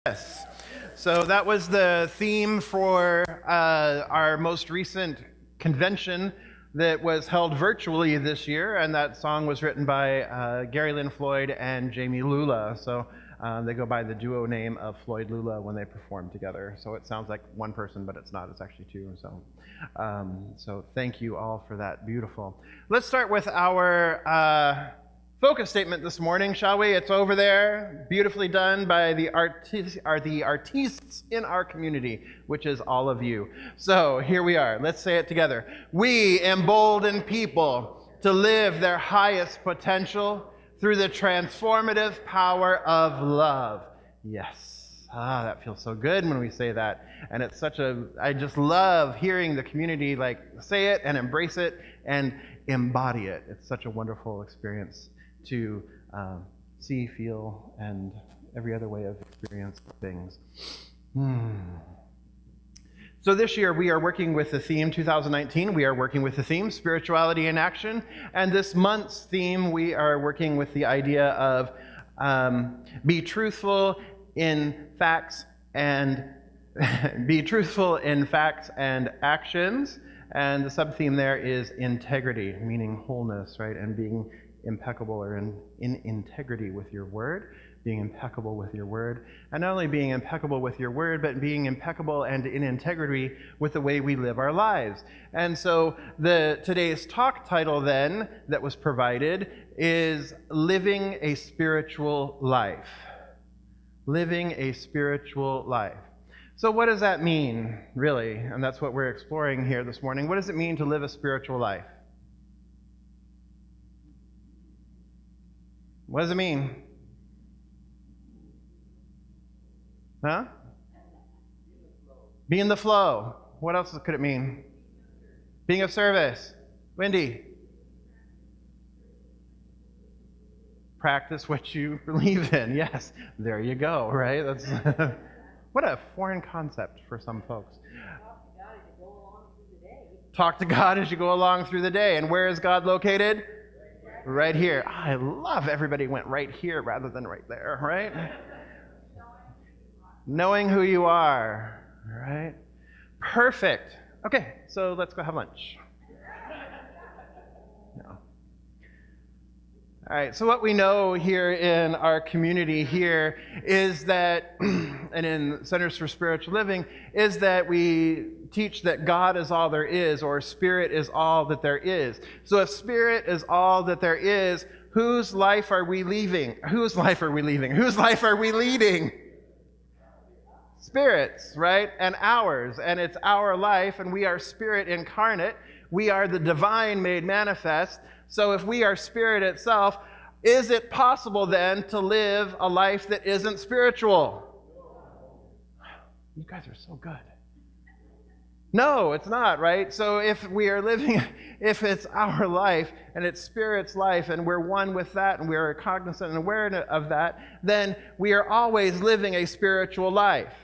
Yes. So that was the theme for our most recent convention that was held virtually this year, and that song was written by Gary Lynn Floyd and Jamie Lula. So they go by the duo name of Floyd Lula when they perform together. So it sounds like one person, but it's not. It's actually two. So thank you all for that. Beautiful. Let's start with our focus statement this morning, shall we? It's over there, beautifully done by the artistes in our community, which is all of you. So here we are. Let's say it together. We embolden people to live their highest potential through the transformative power of love. Yes. That feels so good when we say that. And it's I just love hearing the community say it and embrace it and embody it. It's such a wonderful experience to see, feel, and every other way of experience things. So this year we are working with the theme 2019. We are working with the theme Spirituality in Action. And this month's theme we are working with the idea of be truthful in facts and be truthful in facts and actions. And the sub-theme there is integrity, meaning wholeness, right? And being impeccable or in integrity with your word, being impeccable with your word, and not only being impeccable with your word, but being impeccable and in integrity with the way we live our lives. And so today's talk title then that was provided is Living a Spiritual Life. Living a spiritual life. So what does that mean, really? And that's what we're exploring here this morning. What does it mean to live a spiritual life? What does it mean? Huh? Be in the flow. What else could it mean? Being of service. Wendy? Practice what you believe in. Yes, there you go, right? That's what a foreign concept for some folks. Talk to God as you go along through the day. And where is God located? Right here. I love everybody went right here rather than right there, right? Knowing who you are, right? Perfect. Okay, so let's go have lunch. No. All right, so what we know here in our community here is that, and in Centers for Spiritual Living, is that we teach that God is all there is, or spirit is all that there is. So if spirit is all that there is, whose life are we leaving? Whose life are we leaving? Whose life are we leading? Spirit's, right? And ours. And it's our life, and we are spirit incarnate. We are the divine made manifest. So if we are spirit itself, is it possible then to live a life that isn't spiritual? You guys are so good. No, it's not, right? So if we are living, if it's our life and it's Spirit's life and we're one with that and we're cognizant and aware of that, then we are always living a spiritual life.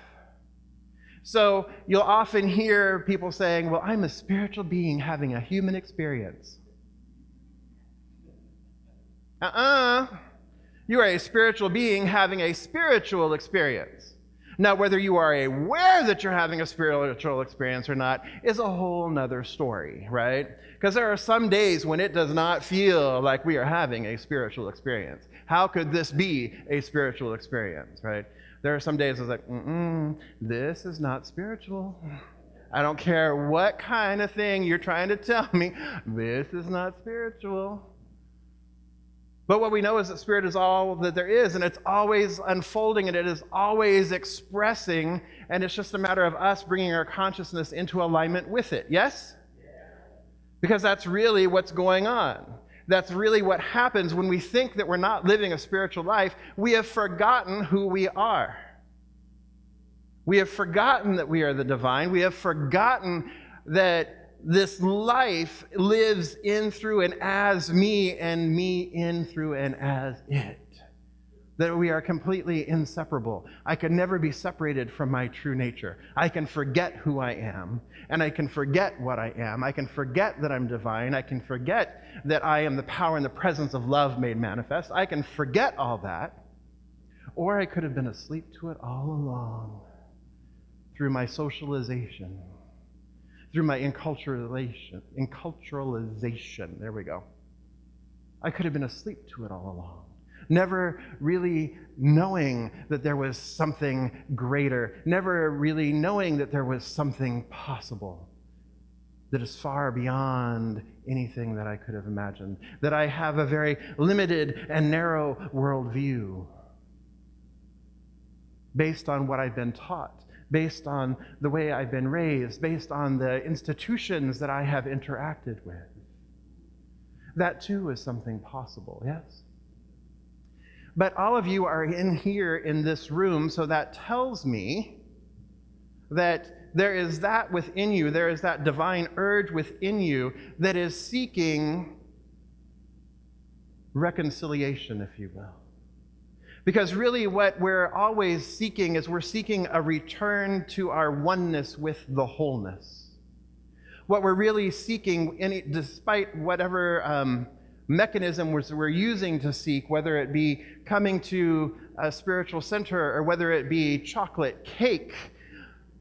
So you'll often hear people saying, well, I'm a spiritual being having a human experience. You are a spiritual being having a spiritual experience. Now, whether you are aware that you're having a spiritual experience or not is a whole nother story, right? Because there are some days when it does not feel like we are having a spiritual experience. How could this be a spiritual experience, right? There are some days it's like, this is not spiritual. I don't care what kind of thing you're trying to tell me, this is not spiritual. But what we know is that spirit is all that there is, and it's always unfolding, and it is always expressing, and it's just a matter of us bringing our consciousness into alignment with it. Yes? Because that's really what's going on. That's really what happens when we think that we're not living a spiritual life. We have forgotten who we are. We have forgotten that we are the divine. We have forgotten that this life lives in, through, and as me, and me in, through, and as it. That we are completely inseparable. I can never be separated from my true nature. I can forget who I am, and I can forget what I am. I can forget that I'm divine. I can forget that I am the power and the presence of love made manifest. I can forget all that. Or I could have been asleep to it all along through my socialization, through my enculturalization. There we go. I could have been asleep to it all along, never really knowing that there was something greater, never really knowing that there was something possible that is far beyond anything that I could have imagined, that I have a very limited and narrow worldview based on what I've been taught, based on the way I've been raised, based on the institutions that I have interacted with. That too is something possible, yes? But all of you are in here in this room, so that tells me that there is that within you, there is that divine urge within you that is seeking reconciliation, if you will. Because really what we're always seeking is we're seeking a return to our oneness with the wholeness. What we're really seeking, despite whatever mechanism we're using to seek, whether it be coming to a spiritual center or whether it be chocolate cake,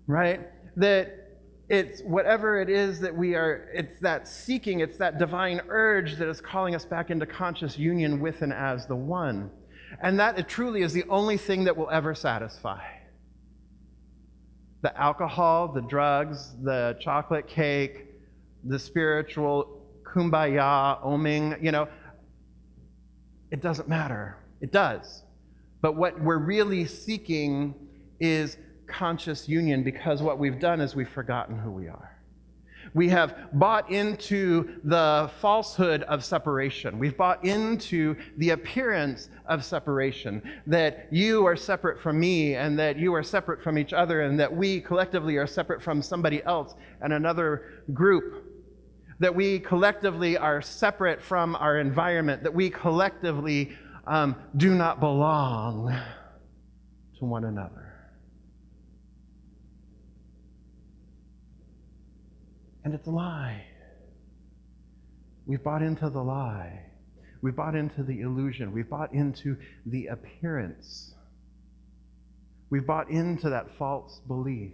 right? That it's whatever it is that we are, it's that seeking, it's that divine urge that is calling us back into conscious union with and as the one. And that it truly is the only thing that will ever satisfy. The alcohol, the drugs, the chocolate cake, the spiritual kumbaya, oming, it doesn't matter. It does. But what we're really seeking is conscious union, because what we've done is we've forgotten who we are. We have bought into the falsehood of separation. We've bought into the appearance of separation, that you are separate from me and that you are separate from each other and that we collectively are separate from somebody else and another group, that we collectively are separate from our environment, that we collectively do not belong to one another. And it's a lie. We've bought into the lie. We've bought into the illusion. We've bought into the appearance. We've bought into that false belief.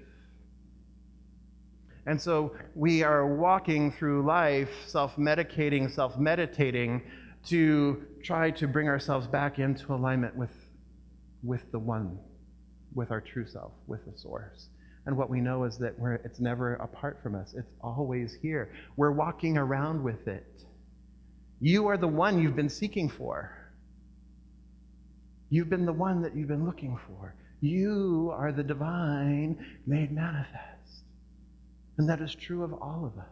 And so we are walking through life self-medicating, self-meditating to try to bring ourselves back into alignment with the one, with our true self, with the source. And what we know is that it's never apart from us. It's always here. We're walking around with it. You are the one you've been seeking for. You've been the one that you've been looking for. You are the divine made manifest. And that is true of all of us.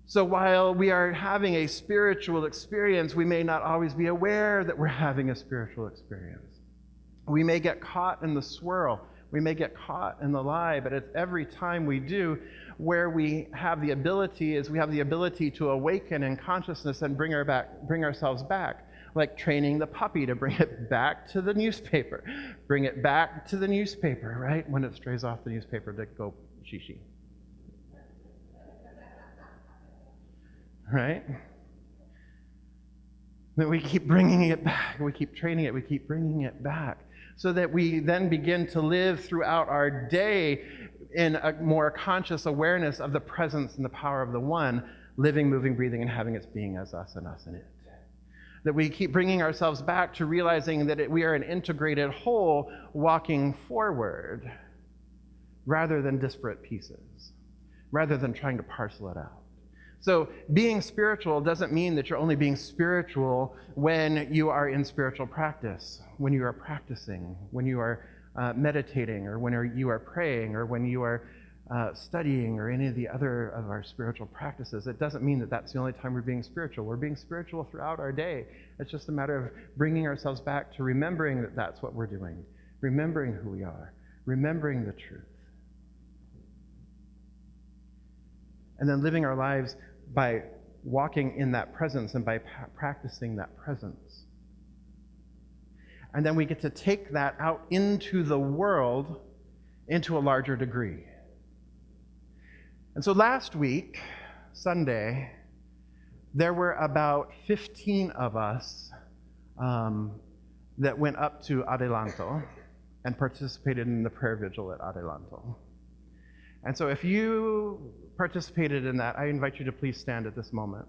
So while we are having a spiritual experience, we may not always be aware that we're having a spiritual experience. We may get caught in the swirl. We may get caught in the lie, but it's every time we do where we have the ability to awaken in consciousness and bring ourselves back, like training the puppy to bring it back to the newspaper. Bring it back to the newspaper, right? When it strays off the newspaper to go shishi. Right? That we keep bringing it back. We keep training it. We keep bringing it back. So that we then begin to live throughout our day in a more conscious awareness of the presence and the power of the one, living, moving, breathing, and having its being as us and us in it. That we keep bringing ourselves back to realizing that we are an integrated whole walking forward rather than disparate pieces, rather than trying to parcel it out. So being spiritual doesn't mean that you're only being spiritual when you are in spiritual practice, when you are practicing, when you are meditating, or when you are praying, or when you are studying, or any of the other of our spiritual practices. It doesn't mean that that's the only time we're being spiritual. We're being spiritual throughout our day. It's just a matter of bringing ourselves back to remembering that that's what we're doing, remembering who we are, remembering the truth. And then living our lives by walking in that presence and by practicing that presence. And then we get to take that out into the world into a larger degree. And so last week, Sunday, there were about 15 of us that went up to Adelanto and participated in the prayer vigil at Adelanto. And so if you participated in that, I invite you to please stand at this moment.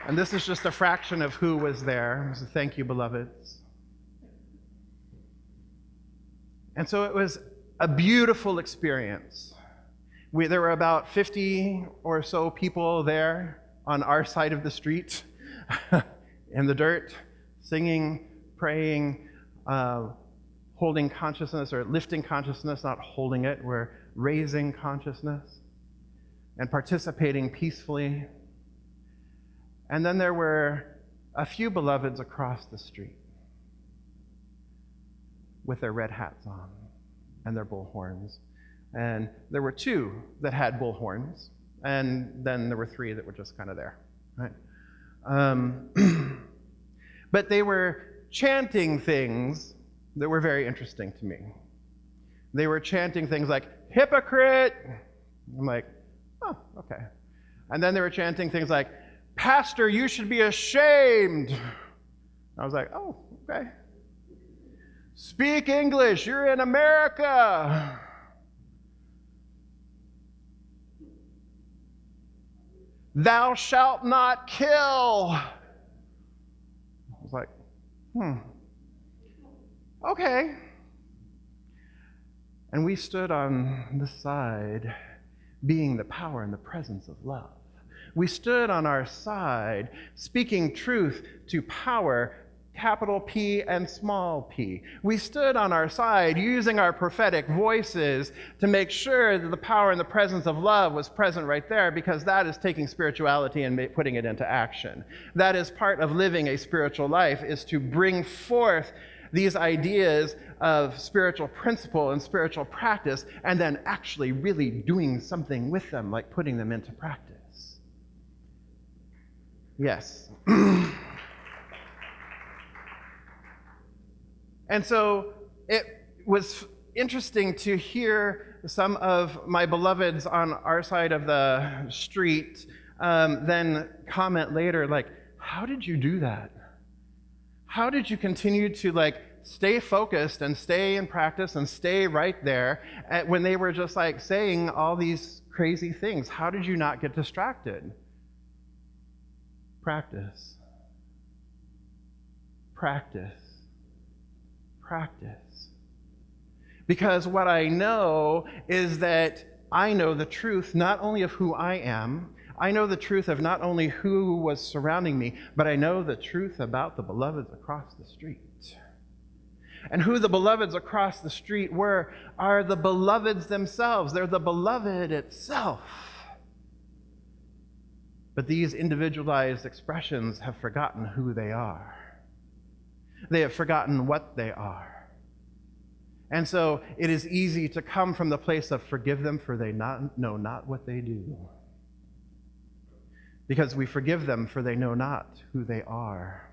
And this is just a fraction of who was there. So thank you, beloveds. And so it was a beautiful experience. There were about 50 or so people there on our side of the street in the dirt, singing, praying, holding consciousness, or lifting consciousness, not holding it. We're raising consciousness and participating peacefully. And then there were a few beloveds across the street with their red hats on and their bullhorns. And there were 2 that had bullhorns, and then there were 3 that were just kind of there, right? But they were chanting things that were very interesting to me. They were chanting things like, hypocrite! I'm like, oh, okay. And then they were chanting things like, Pastor, you should be ashamed! I was like, oh, okay. Speak English, you're in America! Thou shalt not kill! I was like, okay. And we stood on the side, being the power and the presence of love. We stood on our side, speaking truth to power, capital P and small p. We stood on our side, using our prophetic voices to make sure that the power and the presence of love was present right there, because that is taking spirituality and putting it into action. That is part of living a spiritual life, is to bring forth these ideas of spiritual principle and spiritual practice, and then actually really doing something with them, like putting them into practice. Yes. And so it was interesting to hear some of my beloveds on our side of the street then comment later, like, how did you do that? How did you continue to stay focused and stay in practice and stay right there when they were just saying all these crazy things? How did you not get distracted? Practice. Practice. Practice. Because what I know is that I know the truth not only of who I am, I know the truth of not only who was surrounding me, but I know the truth about the beloveds across the street. And who the beloveds across the street are the beloveds themselves. They're the beloved itself. But these individualized expressions have forgotten who they are. They have forgotten what they are. And so it is easy to come from the place of forgive them, for they know not what they do. Because we forgive them, for they know not who they are.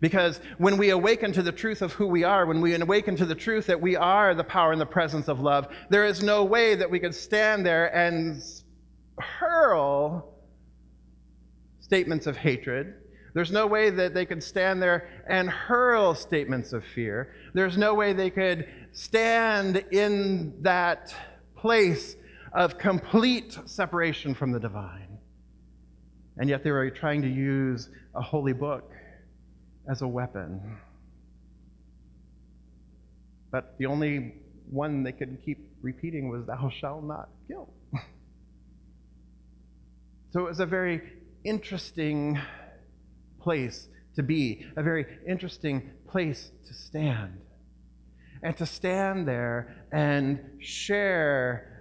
Because when we awaken to the truth of who we are, when we awaken to the truth that we are the power and the presence of love, there is no way that we could stand there and hurl statements of hatred. There's no way that they could stand there and hurl statements of fear. There's no way they could stand in that place of complete separation from the divine. And yet they were trying to use a holy book as a weapon. But the only one they could keep repeating was, thou shalt not kill. So it was a very interesting place to be, a very interesting place to stand. And to stand there and share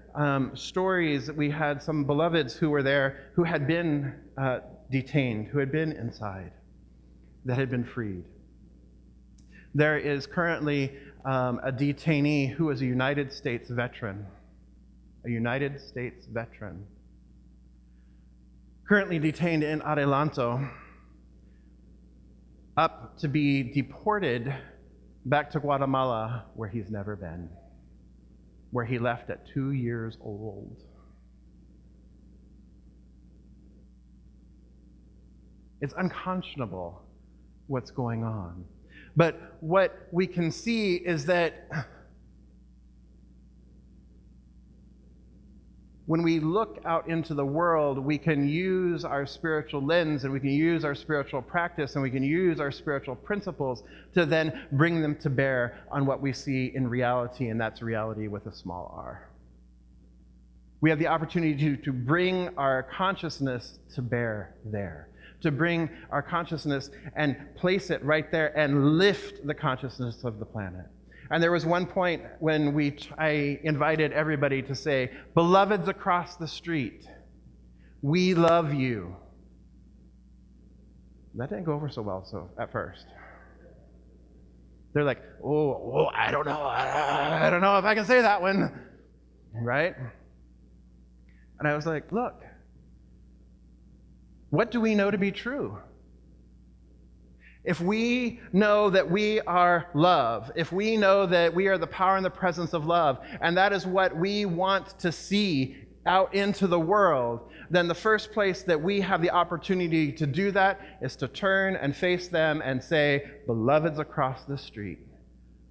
stories. We had some beloveds who were there who had been detained, who had been inside, that had been freed. There is currently a detainee who is a United States veteran. A United States veteran. Currently detained in Adelanto, up to be deported back to Guatemala, where he's never been, where he left at 2 years old. It's unconscionable what's going on. But what we can see is that when we look out into the world, we can use our spiritual lens and we can use our spiritual practice and we can use our spiritual principles to then bring them to bear on what we see in reality, and that's reality with a small r. We have the opportunity to bring our consciousness to bear there, to bring our consciousness and place it right there and lift the consciousness of the planet. And there was one point when I invited everybody to say, "Beloveds across the street, we love you." That didn't go over so well at first. They're like, oh, I don't know. I don't know if I can say that one. Right? And I was like, look, what do we know to be true? If we know that we are love, if we know that we are the power and the presence of love, and that is what we want to see out into the world, then the first place that we have the opportunity to do that is to turn and face them and say, "Beloveds across the street,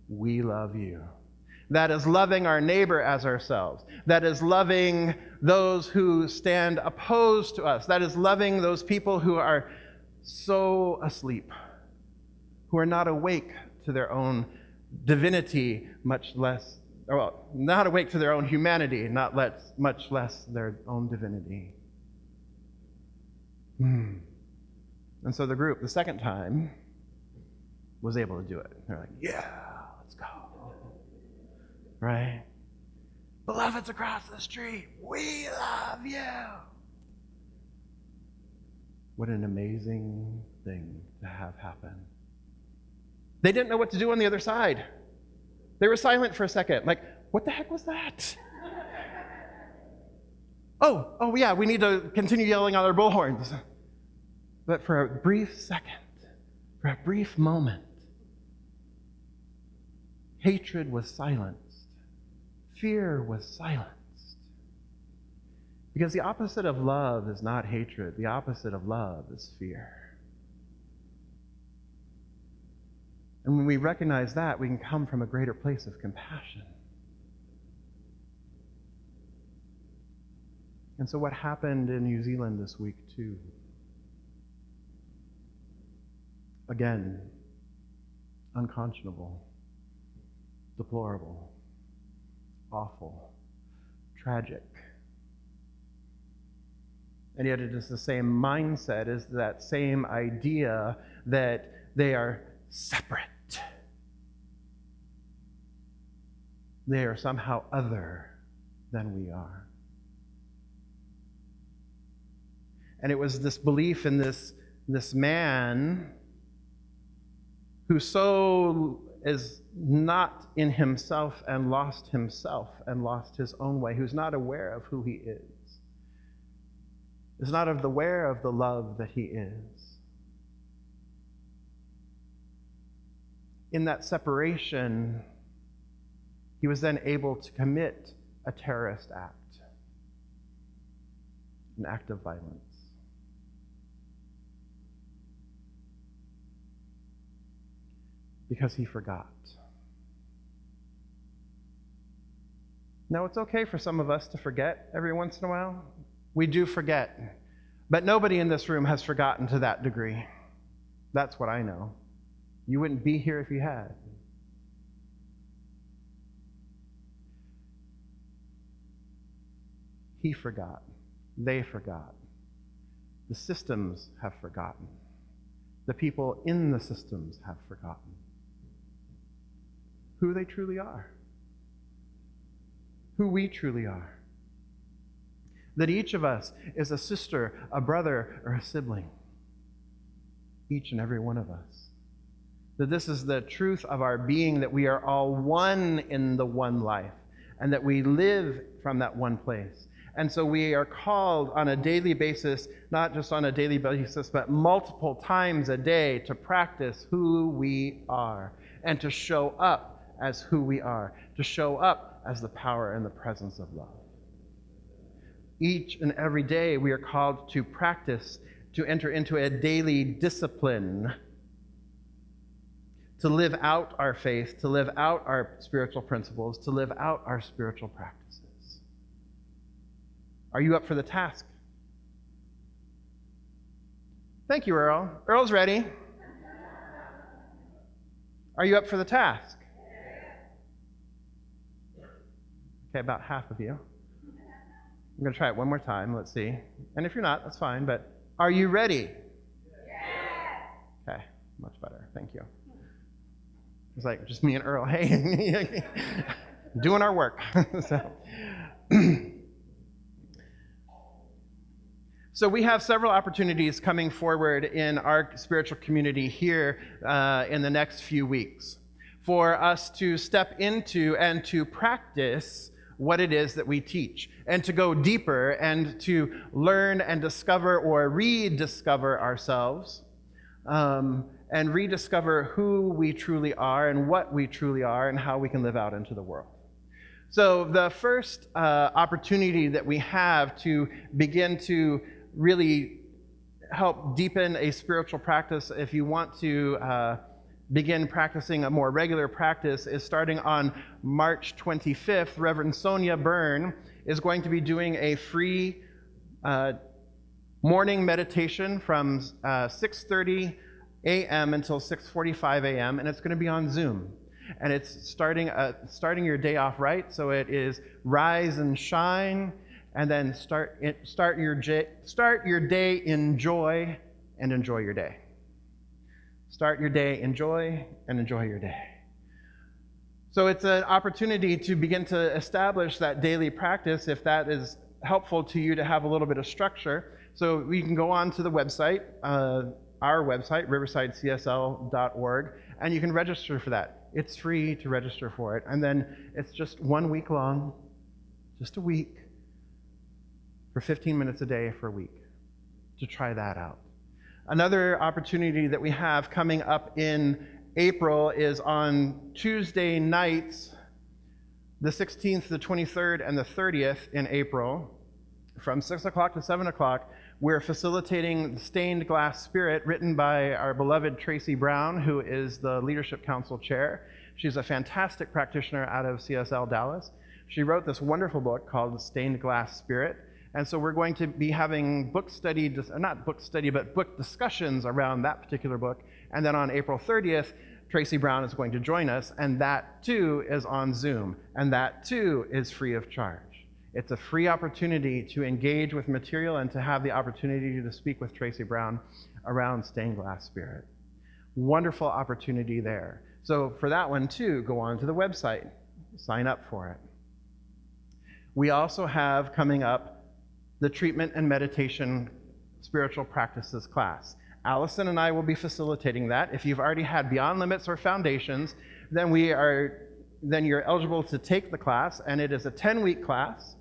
we love you." That is loving our neighbor as ourselves. That is loving those who stand opposed to us. That is loving those people who are so asleep, who are not awake to their own divinity, much less, well, not awake to their own humanity, much less their own divinity. And so the group, the second time, was able to do it. They're like, "Yeah, let's go." Right? "Beloveds across the street, we love you." What an amazing thing to have happen. They didn't know what to do on the other side. They were silent for a second, like, what the heck was that? Oh yeah, we need to continue yelling on our bullhorns. But for a brief second, for a brief moment, hatred was silenced. Fear was silenced. Because the opposite of love is not hatred. The opposite of love is fear. And when we recognize that, we can come from a greater place of compassion. And so what happened in New Zealand this week, too? Again, unconscionable, deplorable, awful, tragic. And yet it is the same mindset, is that same idea that they are separate. They are somehow other than we are. And it was this belief in this man who so is not in himself and lost his own way, who's not aware of who he is not aware of the love that he is. In that separation, he was then able to commit a terrorist act, an act of violence. Because he forgot. Now, it's okay for some of us to forget every once in a while. We do forget. But nobody in this room has forgotten to that degree. That's what I know. You wouldn't be here if you had. He forgot. They forgot. The systems have forgotten. The people in the systems have forgotten who they truly are, who we truly are. That each of us is a sister, a brother, or a sibling. Each and every one of us. That this is the truth of our being, that we are all one in the one life, and that we live from that one place. And so we are called on a daily basis, not just on a daily basis, but multiple times a day to practice who we are and to show up as who we are, to show up as the power and the presence of love. Each and every day we are called to practice to enter into a daily discipline to live out our faith, to live out our spiritual principles, to live out our spiritual practices. Are you up for the task? Thank you, Earl. Earl's ready. Are you up for the task? Okay, about half of you. I'm going to try it one more time. Let's see. And if you're not, that's fine. But are you ready? Okay, much better. Thank you. It's like just me and Earl. Hey, doing our work. So we have several opportunities coming forward in our spiritual community here in the next few weeks for us to step into and to practice what it is that we teach, and to go deeper and to learn and discover or rediscover ourselves, and rediscover who we truly are and what we truly are and how we can live out into the world. So the first opportunity that we have to begin to really help deepen a spiritual practice, if you want to begin practicing a more regular practice, is starting on March 25th. Reverend Sonia Byrne is going to be doing a free morning meditation from 6:30 a.m. until 6:45 a.m., and it's going to be on Zoom. And it's starting your day off right, so it is rise and shine, and then start your day in joy and enjoy your day. Start your day, enjoy, and enjoy your day. So it's an opportunity to begin to establish that daily practice, if that is helpful to you to have a little bit of structure. So you can go on to the website, our website, riversidecsl.org, and you can register for that. It's free to register for it. And then it's just 1 week long, just a week, for 15 minutes a day for a week, to try that out. Another opportunity that we have coming up in April is on Tuesday nights, the 16th, the 23rd, and the 30th in April, from 6 o'clock to 7 o'clock. We're facilitating Stained Glass Spirit, written by our beloved Tracy Brown, who is the Leadership Council Chair. She's a fantastic practitioner out of CSL Dallas. She wrote this wonderful book called Stained Glass Spirit. And so we're going to be having book discussions around that particular book. And then on April 30th, Tracy Brown is going to join us, and that too is on Zoom, and that too is free of charge. It's a free opportunity to engage with material and to have the opportunity to speak with Tracy Brown around Stained Glass Spirit. Wonderful opportunity there. So for that one too, go on to the website, sign up for it. We also have coming up the Treatment and Meditation Spiritual Practices class. Allison and I will be facilitating that. If you've already had Beyond Limits or Foundations, then you're eligible to take the class, and it is a 10-week class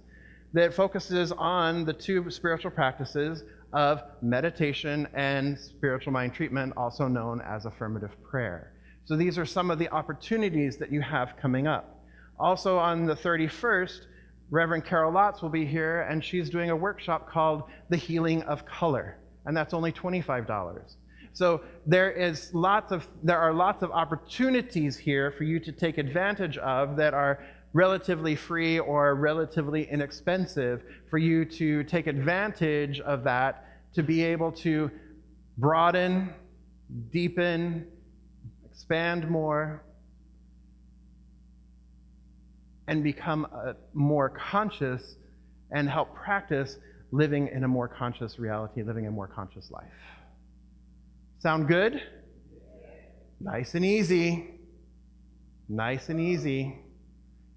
that focuses on the two spiritual practices of meditation and spiritual mind treatment, also known as affirmative prayer. So these are some of the opportunities that you have coming up. Also on the 31st, Reverend Carol Lotz will be here, and she's doing a workshop called The Healing of Color, and that's only $25. So there are lots of opportunities here for you to take advantage of that are relatively free or relatively inexpensive, for you to take advantage of that to be able to broaden, deepen, expand more, and become more conscious and help practice living in a more conscious reality, living a more conscious life. Sound good? Nice and easy. Nice and easy.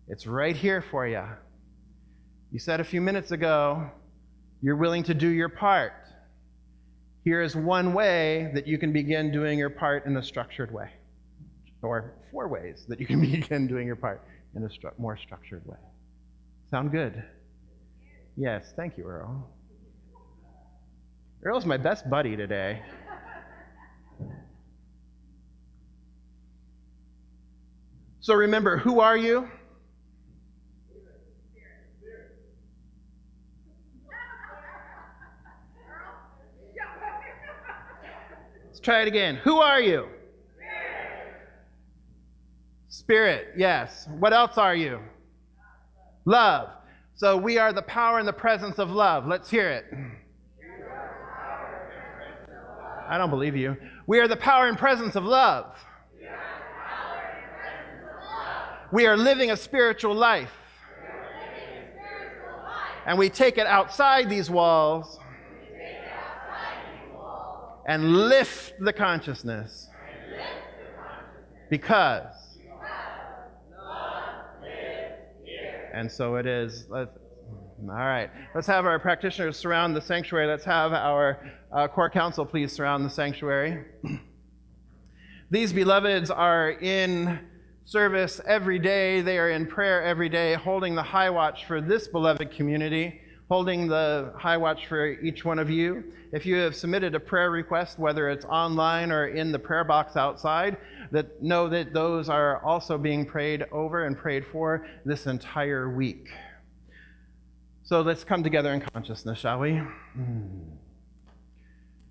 It's right here for you. You said a few minutes ago, you're willing to do your part. Here is one way that you can begin doing your part in a structured way, or 4 ways that you can begin doing your part in a more structured way. Sound good? Yes, thank you, Earl. Earl's my best buddy today. So remember, who are you? try it again. Who are you? Spirit, yes. What else are you? Love. So we are the power and the presence of love. Let's hear it. I don't believe you. We are the power and presence of love. We are living a spiritual life. And we take it outside these walls and lift the consciousness. Because. And so it is. All right. Let's have our practitioners surround the sanctuary. Let's have our core council please surround the sanctuary. These beloveds are in service every day. They are in prayer every day, holding the high watch for this beloved community, holding the high watch for each one of you. If you have submitted a prayer request, whether it's online or in the prayer box outside, that know that those are also being prayed over and prayed for this entire week. So let's come together in consciousness, shall we?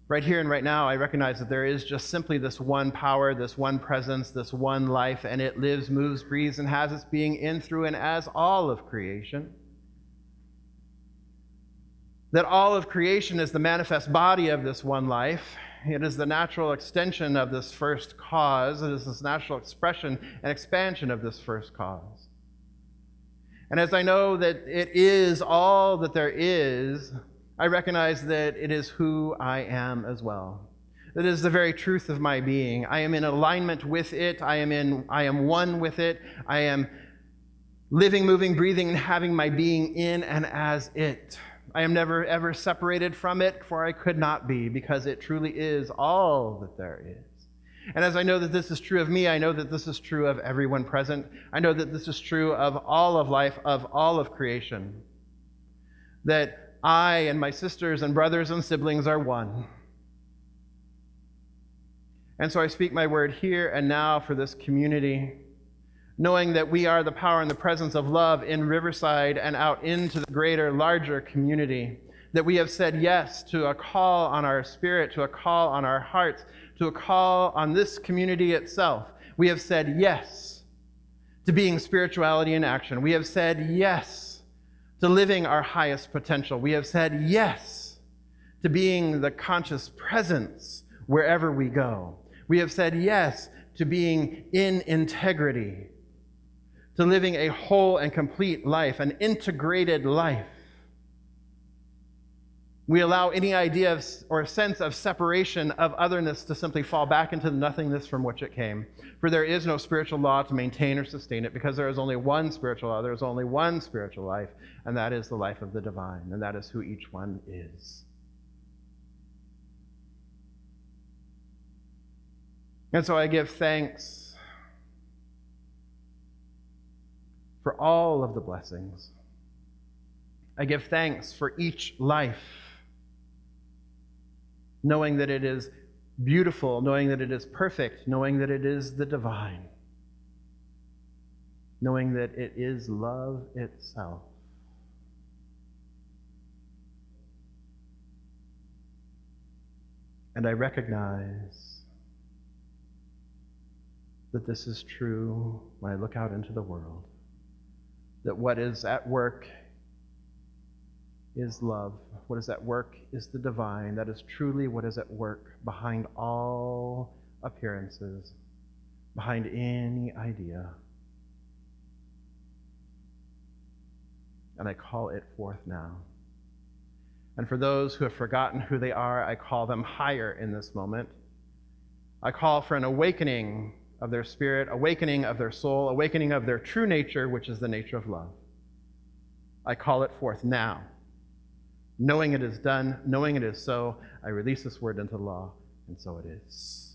Right here and right now, I recognize that there is just simply this one power, this one presence, this one life, and it lives, moves, breathes, and has its being in, through, and as all of creation. That all of creation is the manifest body of this one life. It is the natural extension of this first cause. It is this natural expression and expansion of this first cause. And as I know that it is all that there is, I recognize that it is who I am as well. That is the very truth of my being. I am in alignment with it. I am one with it. I am living, moving, breathing, and having my being in and as it. I am never, ever separated from it, for I could not be, because it truly is all that there is. And as I know that this is true of me, I know that this is true of everyone present. I know that this is true of all of life, of all of creation. That I and my sisters and brothers and siblings are one. And so I speak my word here and now for this community, knowing that we are the power and the presence of love in Riverside and out into the greater, larger community. That we have said yes to a call on our spirit, to a call on our hearts, to a call on this community itself. We have said yes to being spirituality in action. We have said yes to living our highest potential. We have said yes to being the conscious presence wherever we go. We have said yes to being in integrity, to living a whole and complete life, an integrated life. We allow any idea of, or sense of separation, of otherness, to simply fall back into the nothingness from which it came. For there is no spiritual law to maintain or sustain it, because there is only one spiritual law, there is only one spiritual life, and that is the life of the divine, and that is who each one is. And so I give thanks for all of the blessings. I give thanks for each life, knowing that it is beautiful, knowing that it is perfect, knowing that it is the divine, knowing that it is love itself. And I recognize that this is true when I look out into the world. That what is at work is love. What is at work is the divine. That is truly what is at work behind all appearances, behind any idea. And I call it forth now. And for those who have forgotten who they are, I call them higher in this moment. I call for an awakening of their spirit, awakening of their soul, awakening of their true nature, which is the nature of love. I call it forth now. Knowing it is done, knowing it is so, I release this word into law, and so it is.